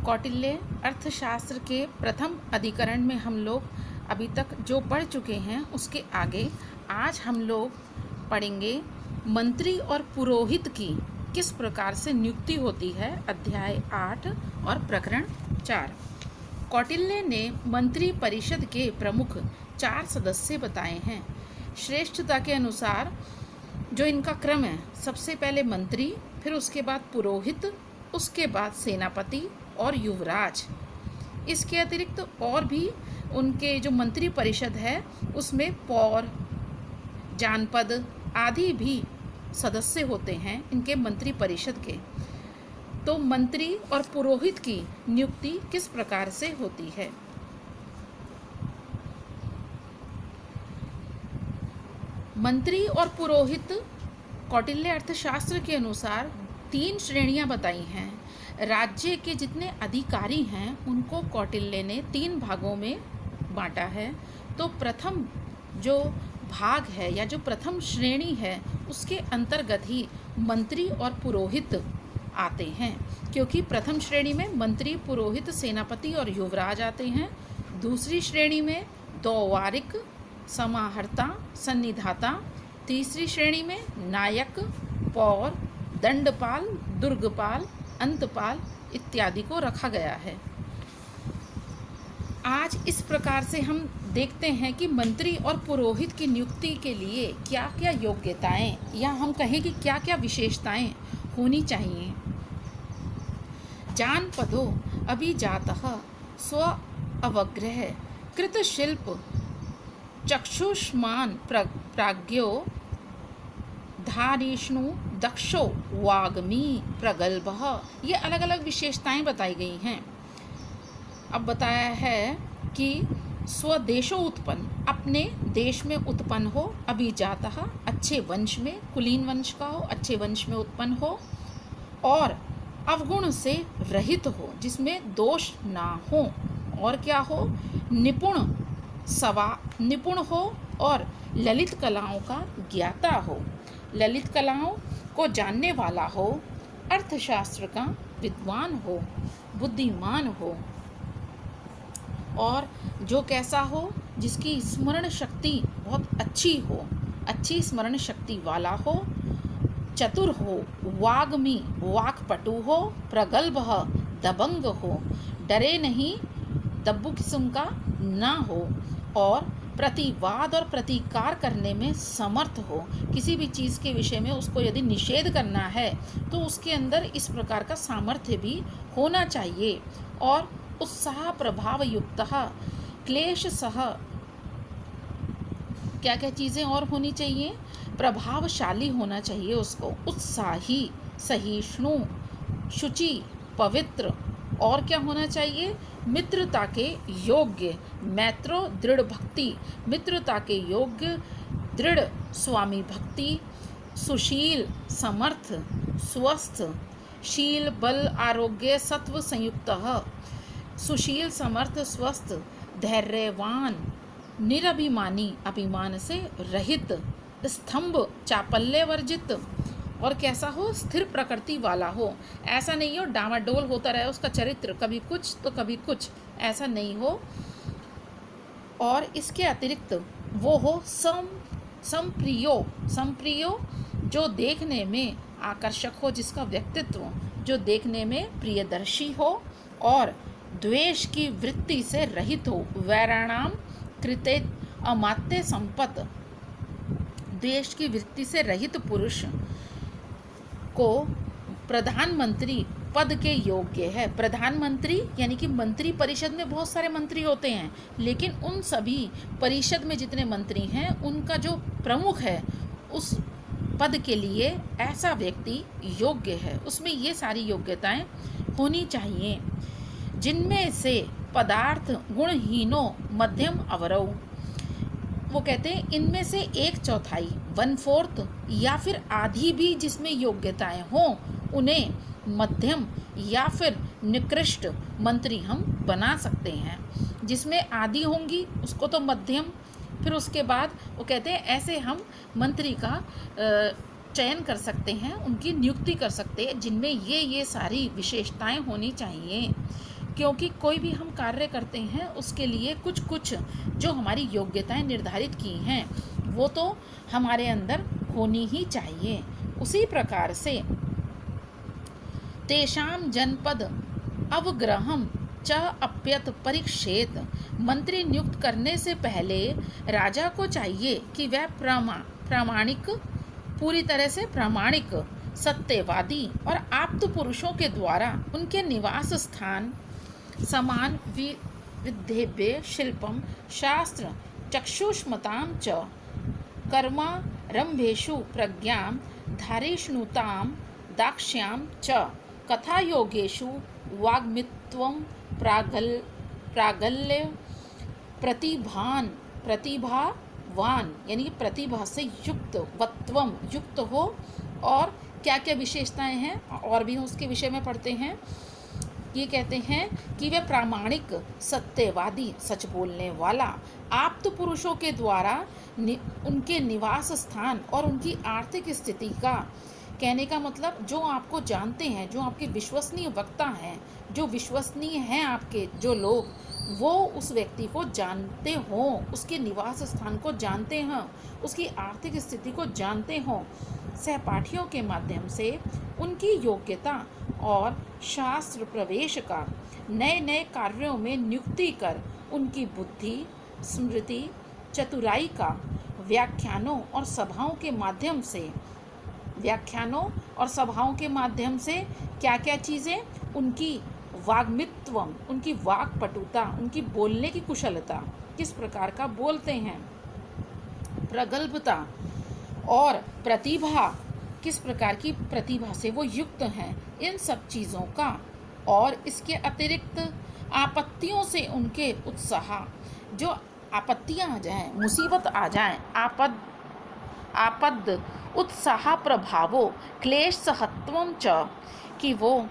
कौटिल्य अर्थशास्त्र के प्रथम अधिकरण में हम लोग अभी तक जो पढ़ चुके हैं उसके आगे आज हम लोग पढ़ेंगे मंत्री और पुरोहित की किस प्रकार से नियुक्ति होती है। अध्याय 8 और प्रकरण 4। कौटिल्य ने मंत्री परिषद के प्रमुख 4 सदस्य बताए हैं। श्रेष्ठता के अनुसार जो इनका क्रम है, सबसे पहले मंत्री, फिर उसके बाद पुरोहित, उसके बाद सेनापति और युवराज। इसके अतिरिक्त और भी उनके जो मंत्री परिषद है उसमें पौर, जानपद आदि भी सदस्य होते हैं इनके मंत्री परिषद के। तो मंत्री और पुरोहित की नियुक्ति किस प्रकार से होती है। मंत्री और पुरोहित कौटिल्य अर्थशास्त्र के अनुसार 3 श्रेणियां बताई हैं। राज्य के जितने अधिकारी हैं उनको कौटिल्य ने 3 भागों में बांटा है। तो प्रथम जो भाग है या जो प्रथम श्रेणी है उसके अंतर्गत ही मंत्री और पुरोहित आते हैं, क्योंकि प्रथम श्रेणी में मंत्री, पुरोहित, सेनापति और युवराज आते हैं। दूसरी श्रेणी में द्वारिक, समाहर्ता, सन्निधाता। तीसरी श्रेणी में नायक, पौर, दंडपाल, दुर्गपाल, अंतपाल इत्यादि को रखा गया है। आज इस प्रकार से हम देखते हैं कि मंत्री और पुरोहित की नियुक्ति के लिए क्या क्या योग्यताएं या हम कहें कि क्या क्या विशेषताएं होनी चाहिए। जानपदो अभिजातः स्व अवग्रह कृत शिल्प चक्षुष्मान प्राज्ञो धारिष्णु दक्षो वाग्मी प्रगल्भः। ये अलग अलग विशेषताएं बताई गई हैं। अब बताया है कि स्वदेशो उत्पन्न, अपने देश में उत्पन्न हो, अभिजातः अच्छे वंश में, कुलीन वंश का हो, अच्छे वंश में उत्पन्न हो, और अवगुण से रहित हो, जिसमें दोष ना हो, और क्या हो, निपुण हो और ललित कलाओं का ज्ञाता हो, ललित कलाओं को जानने वाला हो, अर्थशास्त्र का विद्वान हो, बुद्धिमान हो, और जो कैसा हो, जिसकी स्मरण शक्ति बहुत अच्छी हो, अच्छी स्मरण शक्ति वाला हो, चतुर हो, वाग्मी वाक्पटु हो, प्रगल्भ दबंग हो, डरे नहीं, दब्बू किस्म का ना हो, और प्रतिवाद और प्रतिकार करने में समर्थ हो। किसी भी चीज़ के विषय में उसको यदि निषेध करना है तो उसके अंदर इस प्रकार का सामर्थ्य भी होना चाहिए। और उत्साह प्रभाव युक्त क्लेश सह, क्या क्या चीज़ें और होनी चाहिए, प्रभावशाली होना चाहिए उसको, उत्साही, सहिष्णु, शुचि, पवित्र, और क्या होना चाहिए, मित्रता के योग्य, मैत्रो दृढ़ भक्ति, मित्रता के योग्य, दृढ़ स्वामी भक्ति, सुशील, समर्थ, स्वस्थ, शील, बल, आरोग्य, सत्व संयुक्त, सुशील, समर्थ, स्वस्थ, धैर्यवान, निरभिमानी, अभिमान से रहित, स्तंभ, चापल्य वर्जित, और कैसा हो, स्थिर प्रकृति वाला हो। ऐसा नहीं हो डामाडोल होता रहे उसका चरित्र, कभी कुछ तो कभी कुछ, ऐसा नहीं हो। और इसके अतिरिक्त वो हो संप्रियो, जो देखने में आकर्षक हो, जिसका व्यक्तित्व जो देखने में प्रियदर्शी हो, और द्वेष की वृत्ति से रहित हो, वैराणाम कृते अमात्य संपत, द्वेष की वृत्ति से रहित पुरुष को प्रधानमंत्री पद के योग्य है। प्रधानमंत्री यानी कि मंत्री परिषद में बहुत सारे मंत्री होते हैं, लेकिन उन सभी परिषद में जितने मंत्री हैं उनका जो प्रमुख है उस पद के लिए ऐसा व्यक्ति योग्य है। उसमें ये सारी योग्यताएं होनी चाहिए, जिनमें से पदार्थ गुणहीनो मध्यम अवरव, वो कहते हैं इनमें से 1/4, 1/4 या फिर आधी भी जिसमें योग्यताएं हों उन्हें मध्यम या फिर निकृष्ट मंत्री हम बना सकते हैं। जिसमें आधी होंगी उसको तो मध्यम, फिर उसके बाद वो कहते हैं ऐसे हम मंत्री का चयन कर सकते हैं, उनकी नियुक्ति कर सकते हैं, जिनमें ये सारी विशेषताएं होनी चाहिए। क्योंकि कोई भी हम कार्य करते हैं उसके लिए कुछ कुछ जो हमारी योग्यताएं निर्धारित की हैं वो तो हमारे अंदर होनी ही चाहिए। उसी प्रकार से तेषां जनपद अवग्रहम च अप्यत परीक्षेत, मंत्री नियुक्त करने से पहले राजा को चाहिए कि वह प्रामाणिक, पूरी तरह से प्रामाणिक, सत्यवादी और आप्त पुरुषों के द्वारा उनके निवास स्थान समान विद्धेभ्य शिल्पम शास्त्र चक्षुष्मतां च कर्मारम्भेषु प्रज्ञां धारिष्णुतां दाक्ष्यां च कथायोगेषु वाग्मित्वं प्रागल्य प्रतिभावान यानी कि प्रतिभा से युक्त, वत्वम युक्त हो। और क्या क्या विशेषताएं हैं और भी हम उसके विषय में पढ़ते हैं। ये कहते हैं कि वे प्रामाणिक, सत्यवादी, सच बोलने वाला, आप्त पुरुषों के द्वारा उनके निवास स्थान और उनकी आर्थिक स्थिति का, कहने का मतलब जो आपको जानते हैं, जो आपके विश्वसनीय वक्ता हैं, जो विश्वसनीय हैं आपके जो लोग, वो उस व्यक्ति को जानते हों, उसके निवास स्थान को जानते हों, उसकी आर्थिक स्थिति को जानते हों, सहपाठियों के माध्यम से उनकी योग्यता और शास्त्र प्रवेश का, नए नए कार्यों में नियुक्ति कर उनकी बुद्धि, स्मृति, चतुराई का व्याख्यानों और सभाओं के माध्यम से क्या क्या चीज़ें, उनकी वाग्मित्वम, उनकी वाक्पटुता, उनकी बोलने की कुशलता, किस प्रकार का बोलते हैं, प्रगल्भता और प्रतिभा, किस प्रकार की प्रतिभा से वो युक्त हैं, इन सब चीज़ों का, और इसके अतिरिक्त आपत्तियों से उनके उत्साह, जो आपत्तियाँ आ जाएं, मुसीबत आ जाएं, आपद उत्साह प्रभावो क्लेश सहत्वम च, कि वो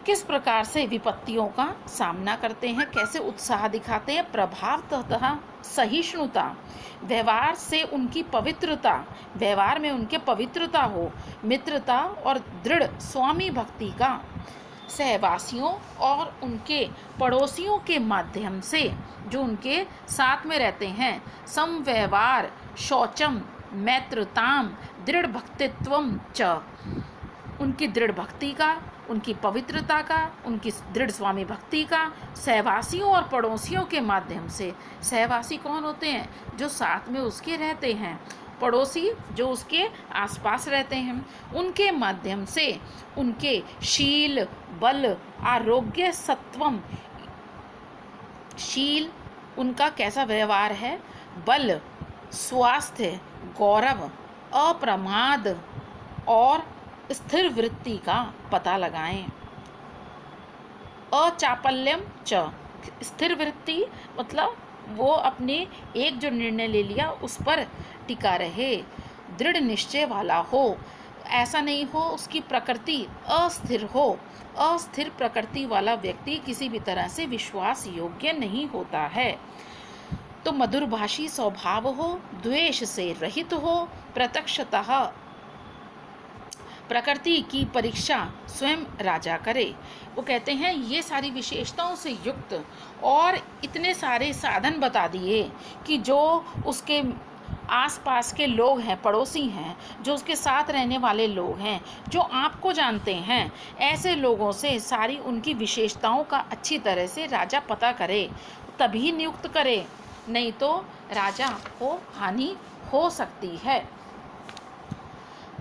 किस प्रकार से विपत्तियों का सामना करते हैं, कैसे उत्साह दिखाते हैं, प्रभाव तथा सहिष्णुता, व्यवहार से उनकी पवित्रता, व्यवहार में उनके पवित्रता हो, मित्रता और दृढ़ स्वामी भक्ति का, सहवासियों और उनके पड़ोसियों के माध्यम से, जो उनके साथ में रहते हैं, समव्यवहार, शौचम, मैत्रताम, दृढ़ भक्तित्वम च, उनकी दृढ़ भक्ति का, उनकी पवित्रता का, उनकी दृढ़ स्वामी भक्ति का, सहवासियों और पड़ोसियों के माध्यम से। सहवासी कौन होते हैं? जो साथ में उसके रहते हैं। पड़ोसी जो उसके आसपास रहते हैं, उनके माध्यम से उनके शील, बल, आरोग्य, सत्वम, शील उनका कैसा व्यवहार है, बल, स्वास्थ्य, गौरव, अप्रमाद और स्थिर वृत्ति का पता लगाएं। अचापल्यम च, स्थिर वृत्ति मतलब वो अपने एक जो निर्णय ले लिया उस पर टिका रहे, दृढ़ निश्चय वाला हो, ऐसा नहीं हो उसकी प्रकृति अस्थिर हो। अस्थिर प्रकृति वाला व्यक्ति किसी भी तरह से विश्वास योग्य नहीं होता है। तो मधुरभाषी स्वभाव हो, द्वेष से रहित हो, प्रत्यक्षतः प्रकृति की परीक्षा स्वयं राजा करे। वो कहते हैं ये सारी विशेषताओं से युक्त, और इतने सारे साधन बता दिए कि जो उसके आसपास के लोग हैं, पड़ोसी हैं, जो उसके साथ रहने वाले लोग हैं, जो आपको जानते हैं, ऐसे लोगों से सारी उनकी विशेषताओं का अच्छी तरह से राजा पता करे, तभी नियुक्त करे, नहीं तो राजा को हानि हो सकती है।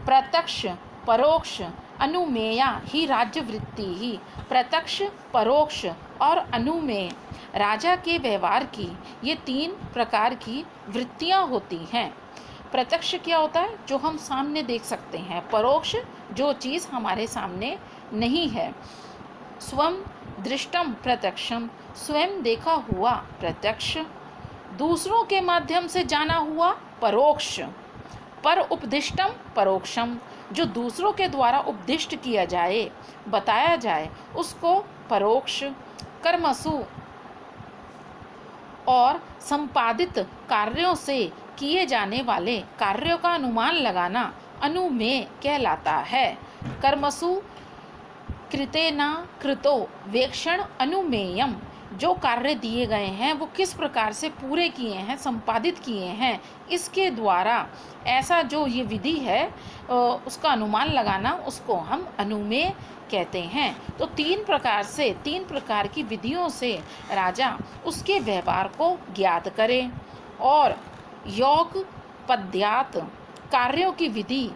प्रत्यक्ष, परोक्ष, अनुमेया ही राज्यवृत्ति ही। प्रत्यक्ष, परोक्ष और अनुमेय राजा के व्यवहार की ये 3 प्रकार की वृत्तियां होती हैं। प्रत्यक्ष क्या होता है? जो हम सामने देख सकते हैं। परोक्ष, जो चीज़ हमारे सामने नहीं है। स्वयं दृष्टम प्रत्यक्षम, स्वयं देखा हुआ प्रत्यक्ष। दूसरों के माध्यम से जाना हुआ परोक्ष। पर उपदिष्टम परोक्षम, जो दूसरों के द्वारा उपदिष्ट किया जाए, बताया जाए, उसको परोक्ष। कर्मसु और संपादित कार्यों से किए जाने वाले कार्यों का अनुमान लगाना अनुमेय कहलाता है। कर्मसु कृतेना कृतो वेक्षण अनुमेयम, जो कार्य दिए गए हैं वो किस प्रकार से पूरे किए हैं, संपादित किए हैं, इसके द्वारा ऐसा जो ये विधि है उसका अनुमान लगाना, उसको हम अनुमेय कहते हैं। तो तीन प्रकार की विधियों से राजा उसके व्यवहार को ज्ञात करे और योग पद्यात कार्यों की विधि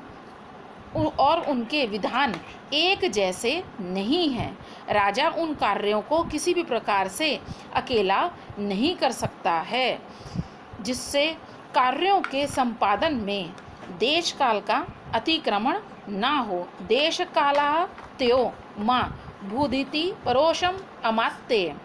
और उनके विधान एक जैसे नहीं हैं। राजा उन कार्यों को किसी भी प्रकार से अकेला नहीं कर सकता है, जिससे कार्यों के संपादन में देश काल का अतिक्रमण ना हो। देश काला त्यो माँ भूदिति परोशम अमात्य।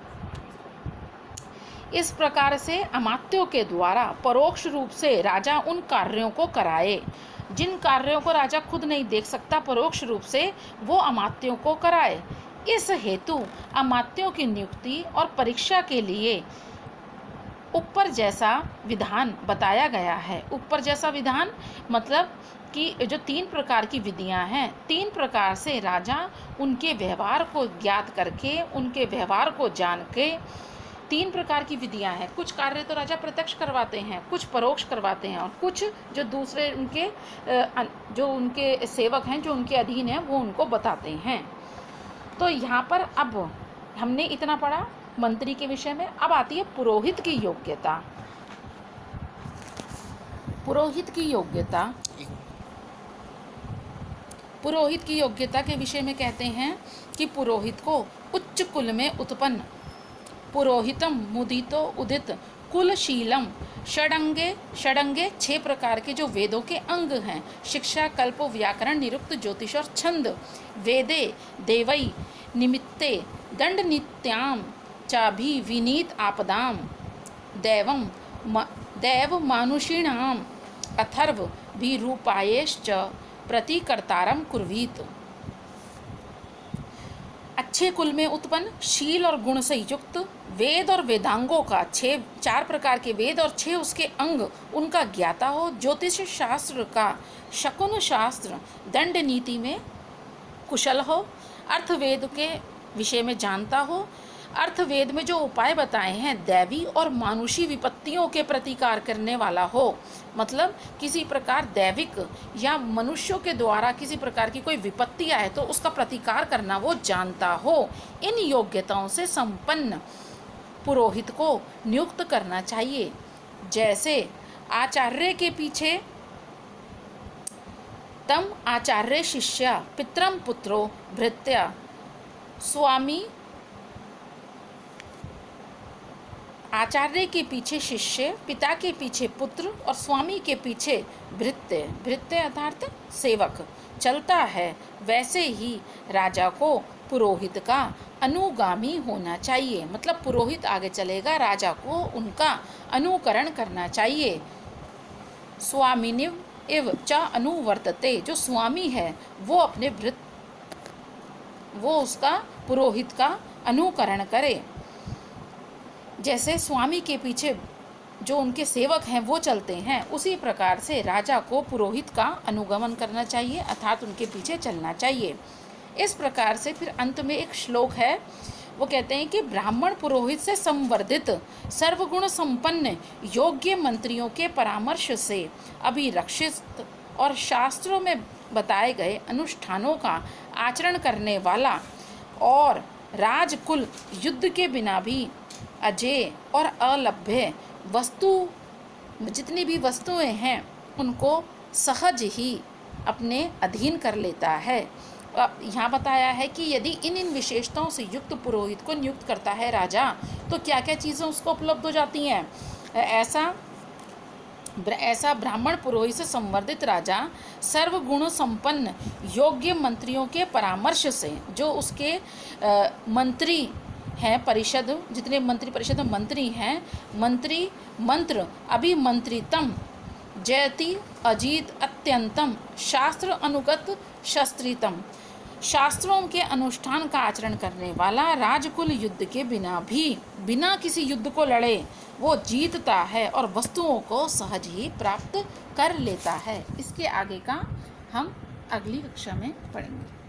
इस प्रकार से अमात्यों के द्वारा परोक्ष रूप से राजा उन कार्यों को कराए जिन कार्यों को राजा खुद नहीं देख सकता, परोक्ष रूप से वो अमात्यों को कराए। इस हेतु अमात्यों की नियुक्ति और परीक्षा के लिए ऊपर जैसा विधान बताया गया है। ऊपर जैसा विधान मतलब कि जो तीन प्रकार की विधियां हैं, तीन प्रकार से राजा उनके व्यवहार को ज्ञात करके, उनके व्यवहार को जान के, तीन प्रकार की विधियां हैं। कुछ कार्य तो राजा प्रत्यक्ष करवाते हैं, कुछ परोक्ष करवाते हैं, और कुछ जो दूसरे उनके जो उनके सेवक हैं, जो उनके अधीन हैं, वो उनको बताते हैं। तो यहाँ पर अब हमने इतना पढ़ा मंत्री के विषय में। अब आती है पुरोहित की योग्यता। पुरोहित की योग्यता के विषय में कहते हैं कि पुरोहित को उच्च कुल में उत्पन्न, पुरोहितम मुदितो उदित कुलशीलम, षडंगे 6 प्रकार के जो वेदों के अंग हैं, शिक्षा कल्प व्याकरण निरुक्त ज्योतिष और छंद, वेदे देवई निमित्ते दंड नित्याम चाभि विनीत आपदाम, दैव मानुषीणाम अथर्व भी रूपायेश्च प्रतिकर्तारम कुर्वीत। अच्छे कुल में उत्पन्न, शील और गुण से युक्त, वेद और वेदांगों का 4 प्रकार के वेद और 6 उसके अंग उनका ज्ञाता हो, ज्योतिष शास्त्र का शकुन शास्त्र दंड नीति में कुशल हो, अर्थवेद के विषय में जानता हो, अर्थवेद में जो उपाय बताए हैं दैवी और मानुषी विपत्तियों के प्रतिकार करने वाला हो, मतलब किसी प्रकार दैविक या मनुष्यों के द्वारा किसी प्रकार की कोई विपत्ति आए तो उसका प्रतिकार करना वो जानता हो। इन योग्यताओं से संपन्न पुरोहित को नियुक्त करना चाहिए। जैसे आचार्य के पीछे तम आचार्य शिष्या पितरम पुत्रो भृत्या, स्वामी आचार्य के पीछे शिष्य, पिता के पीछे पुत्र और स्वामी के पीछे भृत्य अर्थात सेवक चलता है, वैसे ही राजा को पुरोहित का अनुगामी होना चाहिए। मतलब पुरोहित आगे चलेगा, राजा को उनका अनुकरण करना चाहिए। स्वामिनिव इव च अनुवर्तते, जो स्वामी है वो उसका पुरोहित का अनुकरण करे। जैसे स्वामी के पीछे जो उनके सेवक हैं वो चलते हैं, उसी प्रकार से राजा को पुरोहित का अनुगमन करना चाहिए, अर्थात उनके पीछे चलना चाहिए। इस प्रकार से फिर अंत में एक श्लोक है, वो कहते हैं कि ब्राह्मण पुरोहित से संवर्धित सर्वगुण संपन्न योग्य मंत्रियों के परामर्श से अभिरक्षित और शास्त्रों में बताए गए अनुष्ठानों का आचरण करने वाला और राजकुल युद्ध के बिना भी अजेय और अलभ्य जितनी भी वस्तुएं हैं उनको सहज ही अपने अधीन कर लेता है। यहाँ बताया है कि यदि इन विशेषताओं से युक्त पुरोहित को नियुक्त करता है राजा, तो क्या क्या चीज़ें उसको उपलब्ध हो जाती हैं। ऐसा ब्राह्मण पुरोहित से संवर्धित राजा सर्वगुण संपन्न योग्य मंत्रियों के परामर्श से, जो उसके मंत्री हैं, परिषद जितने मंत्री परिषद में मंत्री हैं, मंत्री मंत्र अभिमंत्रितम जयति अजीत अत्यंतम शास्त्र अनुगत शस्त्रितम, शास्त्रों के अनुष्ठान का आचरण करने वाला राजकुल युद्ध के बिना किसी युद्ध को लड़े वो जीतता है और वस्तुओं को सहज ही प्राप्त कर लेता है। इसके आगे का हम अगली कक्षा में पढ़ेंगे।